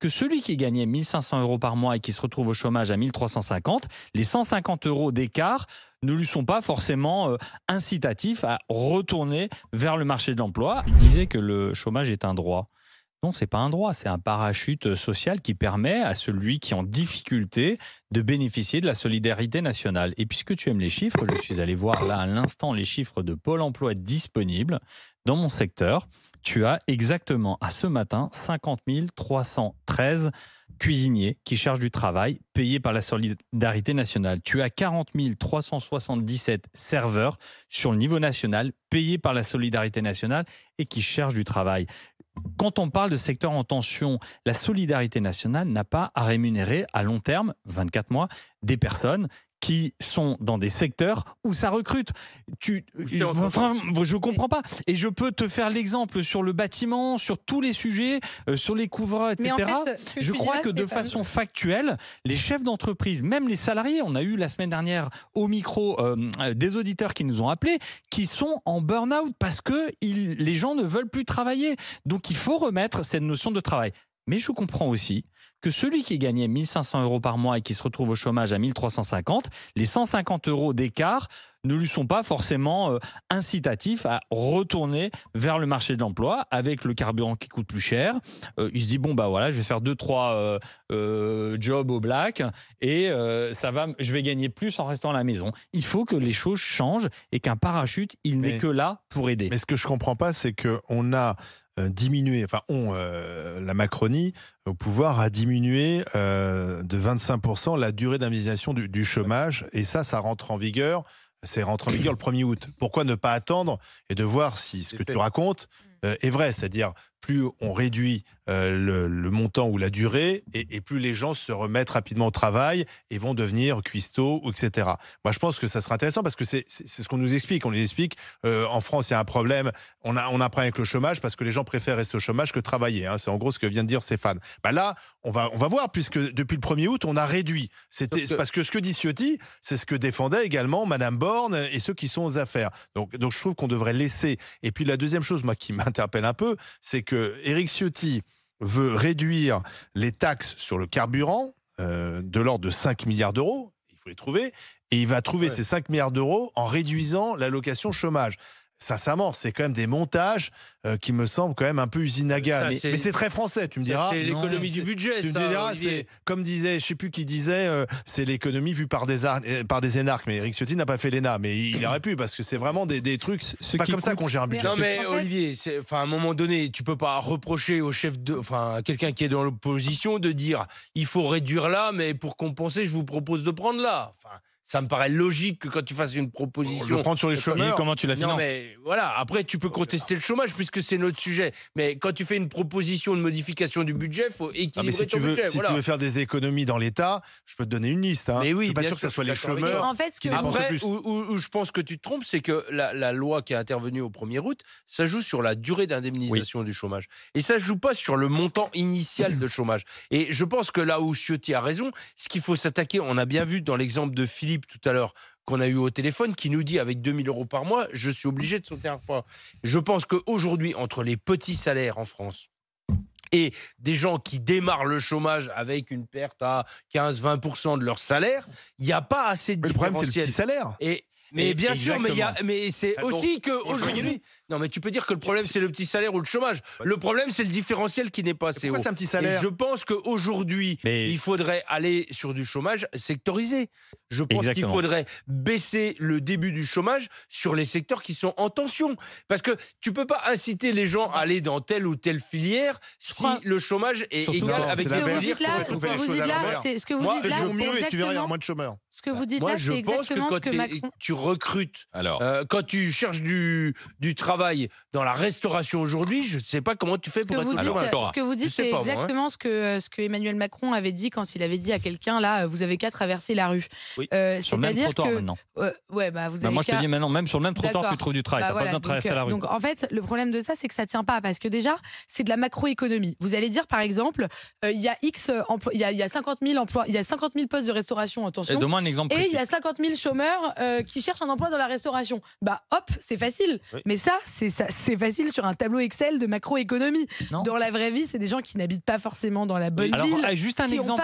que celui qui gagnait 1 500 € par mois et qui se retrouve au chômage à 1 350, les 150 € d'écart ne lui sont pas forcément incitatifs à retourner vers le marché de l'emploi. Il disait que le chômage est un droit. Non, ce n'est pas un droit, c'est un parachute social qui permet à celui qui est en difficulté de bénéficier de la solidarité nationale. Et puisque tu aimes les chiffres, je suis allé voir là à l'instant les chiffres de Pôle emploi disponibles dans mon secteur. Tu as exactement à ce matin 50 313 cuisiniers qui cherchent du travail payés par la solidarité nationale. Tu as 40 377 serveurs sur le niveau national payés par la solidarité nationale et qui cherchent du travail. Quand on parle de secteur en tension, la solidarité nationale n'a pas à rémunérer à long terme, 24 mois, des personnes qui sont dans des secteurs où ça recrute. Je ne comprends pas. Et je peux te faire l'exemple sur le bâtiment, sur tous les sujets, sur les couvreurs, etc. Mais en fait, je crois que de façon factuelle, les chefs d'entreprise, même les salariés, on a eu la semaine dernière au micro des auditeurs qui nous ont appelés, qui sont en burn-out parce que les gens ne veulent plus travailler. Donc il faut remettre cette notion de travail. Mais je comprends aussi que celui qui gagnait 1 500 € par mois et qui se retrouve au chômage à 1 350, les 150 € d'écart ne lui sont pas forcément incitatifs à retourner vers le marché de l'emploi avec le carburant qui coûte plus cher. Il se dit, bon, bah voilà, je vais faire 2-3 jobs au black et je vais gagner plus en restant à la maison. Il faut que les choses changent et qu'un parachute, il n'est que là pour aider. Mais ce que je ne comprends pas, c'est qu'on a diminué, la Macronie au pouvoir a diminué de 25% la durée d'indemnisation du chômage, et ça rentre en vigueur. C'est rentré en vigueur le 1er août. Pourquoi ne pas attendre et de voir si ce que tu racontes est vrai? C'est-à-dire, plus on réduit le montant ou la durée, et plus les gens se remettent rapidement au travail et vont devenir cuistots, etc. Moi, je pense que ça serait intéressant parce que c'est ce qu'on nous explique. On nous explique, en France, il y a un problème. On a un problème avec le chômage parce que les gens préfèrent rester au chômage que travailler. C'est en gros ce que vient de dire Stéphane. Là, on va voir, puisque depuis le 1er août, on a réduit. Parce que ce que dit Ciotti, c'est ce que défendait également Madame Borne et ceux qui sont aux affaires. Donc je trouve qu'on devrait laisser. Et puis la deuxième chose, moi, qui m'interpelle un peu, c'est que Éric Ciotti veut réduire les taxes sur le carburant de l'ordre de 5 milliards d'euros. Il faut les trouver. Et il va trouver ces 5 milliards d'euros en réduisant l'allocation chômage. Sincèrement, c'est quand même des montages qui me semblent quand même un peu usine à gaz. Mais c'est très français, tu me diras. C'est l'économie du budget, tu me diras, c'est comme disait, je sais plus qui disait, c'est l'économie vue par des énarques. Mais Éric Ciotti n'a pas fait l'ENA, mais il aurait pu, parce que c'est vraiment des trucs. C'est pas comme ça qu'on gère un budget. Non mais Olivier, à un moment donné, tu peux pas reprocher au quelqu'un qui est dans l'opposition de dire il faut réduire là, mais pour compenser, je vous propose de prendre là. Ça me paraît logique que quand tu fasses une proposition... Le prendre sur les chômeurs. Comment tu la finances? Non, mais voilà, après tu peux contester le chômage puisque c'est notre sujet. Mais quand tu fais une proposition de modification du budget, il faut équilibrer ton budget. Si tu veux faire des économies dans l'État, je peux te donner une liste. Mais oui, je suis pas sûr que ce soit les chômeurs. En fait, après, où je pense que tu te trompes, c'est que la loi qui est intervenue au 1er août, ça joue sur la durée d'indemnisation du chômage. Et ça ne joue pas sur le montant initial de chômage. Et je pense que là où Ciotti a raison, ce qu'il faut s'attaquer, on a bien vu dans l'exemple de Philippe tout à l'heure, qu'on a eu au téléphone, qui nous dit avec 2 000 € par mois, je suis obligé de sauter un repas. Je pense qu'aujourd'hui, entre les petits salaires en France et des gens qui démarrent le chômage avec une perte à 15-20% de leur salaire, il n'y a pas assez de différentiel. Le problème, c'est le petit salaire. Mais bien sûr, mais c'est aussi qu'aujourd'hui... Non, mais tu peux dire que le problème, c'est le petit salaire ou le chômage. Le problème, c'est le différentiel qui n'est pas assez haut. Pourquoi c'est un petit salaire? Et je pense qu'aujourd'hui, il faudrait aller sur du chômage sectorisé. Je pense qu'il faudrait baisser le début du chômage sur les secteurs qui sont en tension. Parce que tu ne peux pas inciter les gens à aller dans telle ou telle filière si le chômage est égal avec la filière. Ce que vous dites là, c'est mieux et tu verras, il y aura moins de chômeurs. Ce que vous dites là, c'est exactement ce que Macron... Tu recrutes, quand tu cherches du travail dans la restauration aujourd'hui, je ne sais pas comment tu fais pour être Ce que vous dites, c'est exactement ce que Emmanuel Macron avait dit quand il avait dit à quelqu'un, là, vous avez qu'à traverser la rue. Oui. Sur le même trottoir maintenant. Moi, je te dis maintenant, même sur le même trottoir, tu trouves du travail. Tu n'as pas besoin de traverser la rue. Donc, en fait, le problème de ça, c'est que ça ne tient pas. Parce que déjà, c'est de la macroéconomie. Vous allez dire, par exemple, il y a 50 000 emplois, il y a 50 000 postes de restauration en tension. Donne-moi un exemple précis. Et il y a 50 000 chômeurs qui cherchent cherche un emploi dans la restauration. Bah hop, c'est facile. Oui. Mais ça, c'est facile sur un tableau Excel de macroéconomie. Dans la vraie vie, c'est des gens qui n'habitent pas forcément dans la bonne ville. Juste un exemple.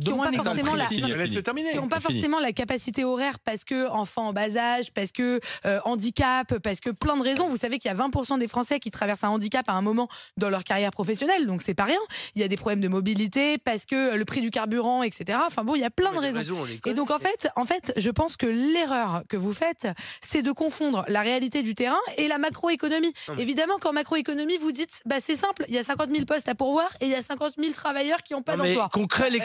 Qui n'ont pas forcément la capacité horaire parce que enfants en bas âge, parce que handicap, parce que plein de raisons. Vous savez qu'il y a 20% des Français qui traversent un handicap à un moment dans leur carrière professionnelle, donc c'est pas rien. Il y a des problèmes de mobilité parce que le prix du carburant, etc. Enfin bon, il y a plein de raisons. Et donc en fait, je pense que l'erreur que vous faites, c'est de confondre la réalité du terrain et la macroéconomie. Évidemment, qu'en macroéconomie, vous dites, bah c'est simple, il y a 50 000 postes à pourvoir et il y a 50 000 travailleurs qui n'ont pas d'emploi. Concret, les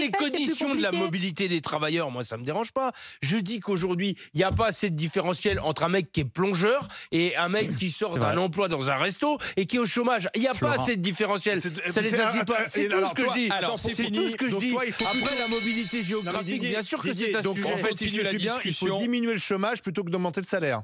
les conditions de la mobilité des travailleurs, moi ça me dérange pas. Je dis qu'aujourd'hui, il n'y a pas assez de différentiel entre un mec qui est plongeur et un mec qui sort d'un emploi dans un resto et qui est au chômage. Il n'y a pas assez de différentiel. Ça les incite pas. C'est tout ce que je dis. C'est tout ce que je dis. Après la mobilité géographique, bien sûr que c'est un sujet. En fait, si je suis bien, il faut diminuer le chômage plutôt que d'augmenter le salaire.